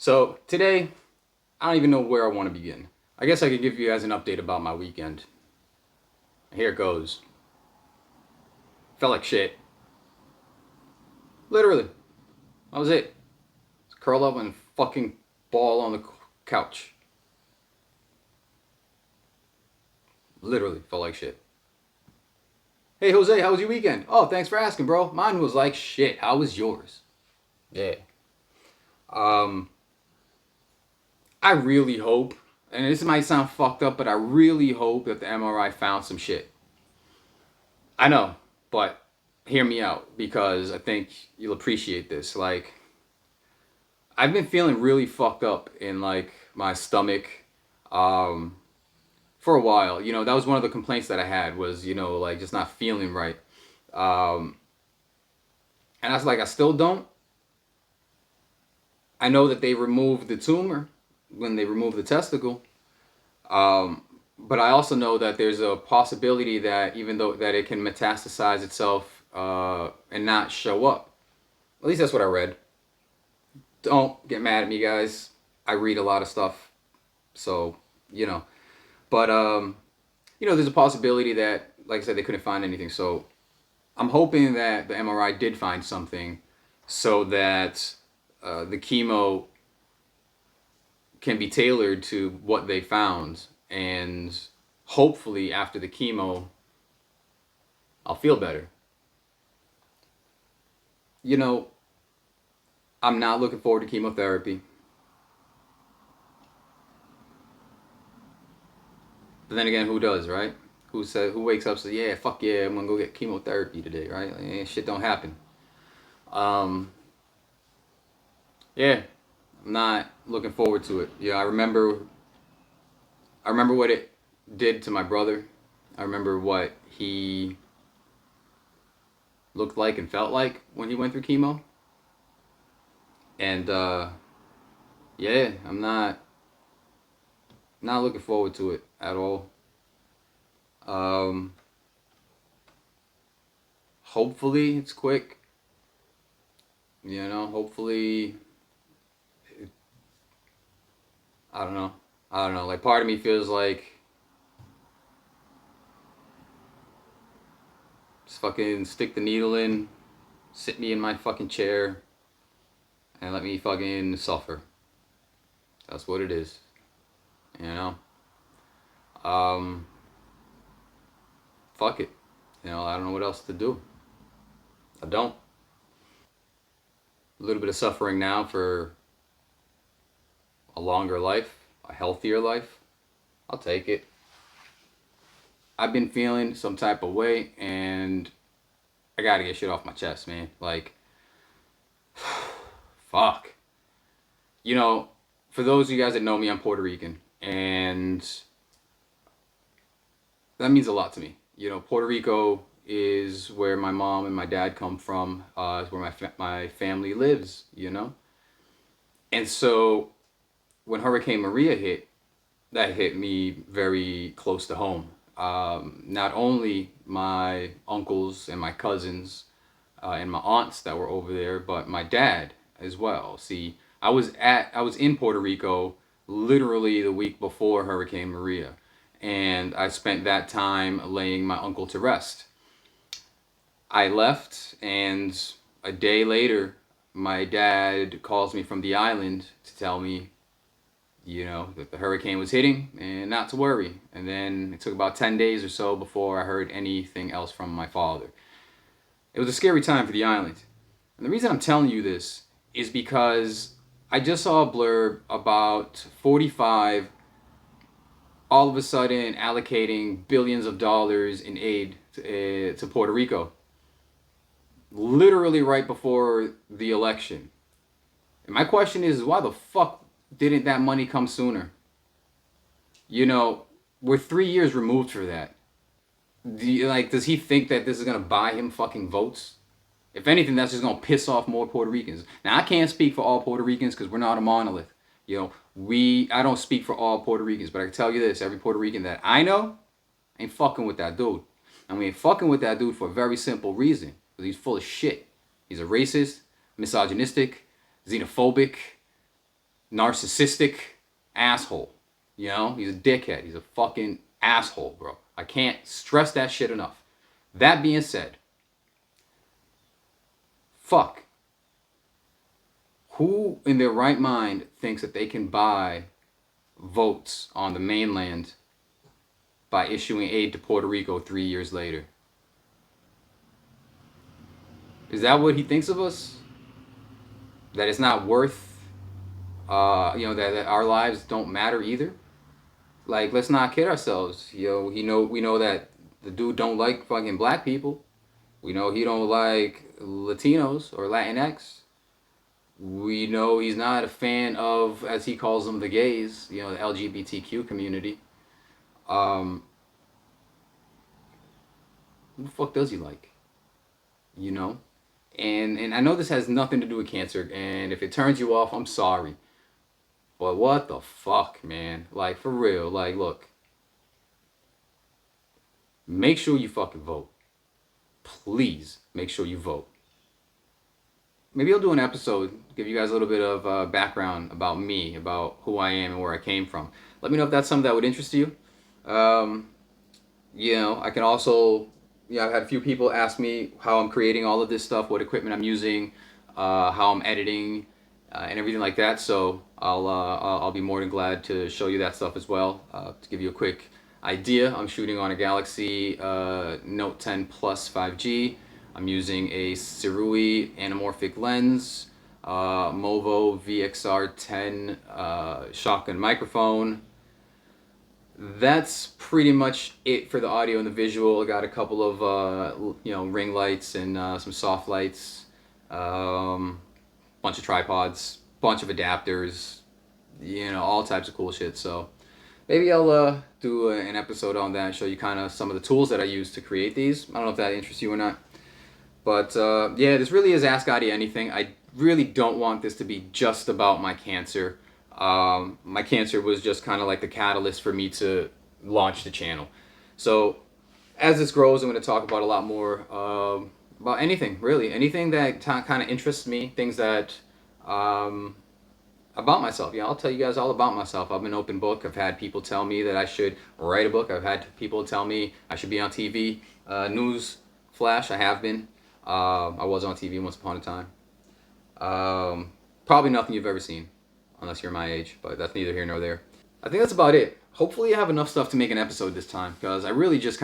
So today, I don't even know where I want to begin. I guess I could give you guys an update about my weekend. Here it goes. Felt like shit. Literally. That was it. Just curl up and fucking ball on the couch. Literally felt like shit. Hey Jose, how was your weekend? Oh, thanks for asking, bro. Mine was like shit. How was yours? Yeah. Um, I really hope, and this might sound fucked up, but I really hope that the MRI found some shit. I know, but hear me out because I think you'll appreciate this. Like, I've been feeling really fucked up in like my stomach um, for a while. That was one of the complaints that I had was like just not feeling right. Um, and I was like, I still don't. I know that they removed the tumor when they removed the testicle. Um, but I also know that there's a possibility that even though that it can metastasize itself and not show up. At least that's what I read. Don't get mad at me, guys. I read a lot of stuff, so you know. But there's a possibility that, like I said, they couldn't find anything. So I'm hoping that the MRI did find something, so that the chemo can be tailored to what they found, and hopefully after the chemo, I'll feel better. You know, I'm not looking forward to chemotherapy. But then again, who does, right? Who wakes up and says, yeah, fuck yeah, I'm gonna go get chemotherapy today, right? Like, shit don't happen. Um, yeah, I'm not looking forward to it. Yeah, I remember what it did to my brother. I remember what he looked like and felt like when he went through chemo. And yeah, I'm not looking forward to it at all. Um, Hopefully it's quick. Hopefully I don't know. I don't know. Like part of me feels like just fucking stick the needle in, sit me in my fucking chair, and let me fucking suffer. That's what it is. You know. Um, Fuck it. I don't know what else to do. I don't. A little bit of suffering now for a longer life, a healthier life. I'll take it. I've been feeling some type of way, and I gotta get shit off my chest, man. Like, fuck. You know, for those of you guys that know me, I'm Puerto Rican, and that means a lot to me. Puerto Rico is where my mom and my dad come from. Is where my family lives. And so when Hurricane Maria hit, that hit me very close to home. Not only my uncles and my cousins and my aunts that were over there, but my dad as well. See, I was in Puerto Rico literally the week before Hurricane Maria, and I spent that time laying my uncle to rest. I left, and a day later, my dad calls me from the island to tell me, that the hurricane was hitting and not to worry. And then it took about 10 days or so before I heard anything else from my father. It was a scary time for the island. And the reason I'm telling you this is because I just saw a blurb about 45 all of a sudden allocating billions of dollars in aid to Puerto Rico, literally right before the election. And my question is, why the fuck didn't that money come sooner? We're 3 years removed for that. Does he think that this is gonna buy him fucking votes? If anything, that's just gonna piss off more Puerto Ricans. Now I can't speak for all Puerto Ricans because we're not a monolith. I don't speak for all Puerto Ricans, but I can tell you this: every Puerto Rican that I know ain't fucking with that dude. And we ain't fucking with that dude for a very simple reason: because he's full of shit. He's a racist, misogynistic, xenophobic, narcissistic asshole. You know, he's a dickhead. He's a fucking asshole, bro. I can't stress that shit enough. That being said, fuck. Who in their right mind thinks that they can buy votes on the mainland by issuing aid to Puerto Rico 3 years later? Is that what he thinks of us? That it's not worth, that our lives don't matter either? Like, let's not kid ourselves. We know that the dude don't like fucking black people. We know he don't like Latinos or Latinx. We know he's not a fan of, as he calls them, the gays. The LGBTQ community. Um, who the fuck does he like? You know. And I know this has nothing to do with cancer. And if it turns you off, I'm sorry. But what the fuck, man? Like, for real. Like, look. Make sure you fucking vote. Please make sure you vote. Maybe I'll do an episode, give you guys a little bit of background about me, about who I am and where I came from. Let me know if that's something that would interest you. Um, I can also, I've had a few people ask me how I'm creating all of this stuff, what equipment I'm using, how I'm editing, and everything like that. So I'll be more than glad to show you that stuff as well. To give you a quick idea, I'm shooting on a Galaxy Note 10 Plus 5G. I'm using a Sirui anamorphic lens, Movo VXR10 shotgun microphone. That's pretty much it for the audio and the visual. I got a couple of ring lights and some soft lights, bunch of tripods, bunch of adapters, all types of cool shit. So maybe I'll do an episode on that and show you kind of some of the tools that I use to create these. I don't know if that interests you or not. But this really is Ask Adi Anything. I really don't want this to be just about my cancer. My cancer was just kind of like the catalyst for me to launch the channel. So as this grows, I'm going to talk about a lot more about anything, really. Anything that kind of interests me, things that about myself. I'll tell you guys all about myself. I'm an open book. I've had people tell me that I should write a book. I've had people tell me I should be on TV. News flash, I have been. I was on TV once upon a time. Probably nothing you've ever seen, unless you're my age, but that's neither here nor there. I think that's about it. Hopefully I have enough stuff to make an episode this time, because I really just kind of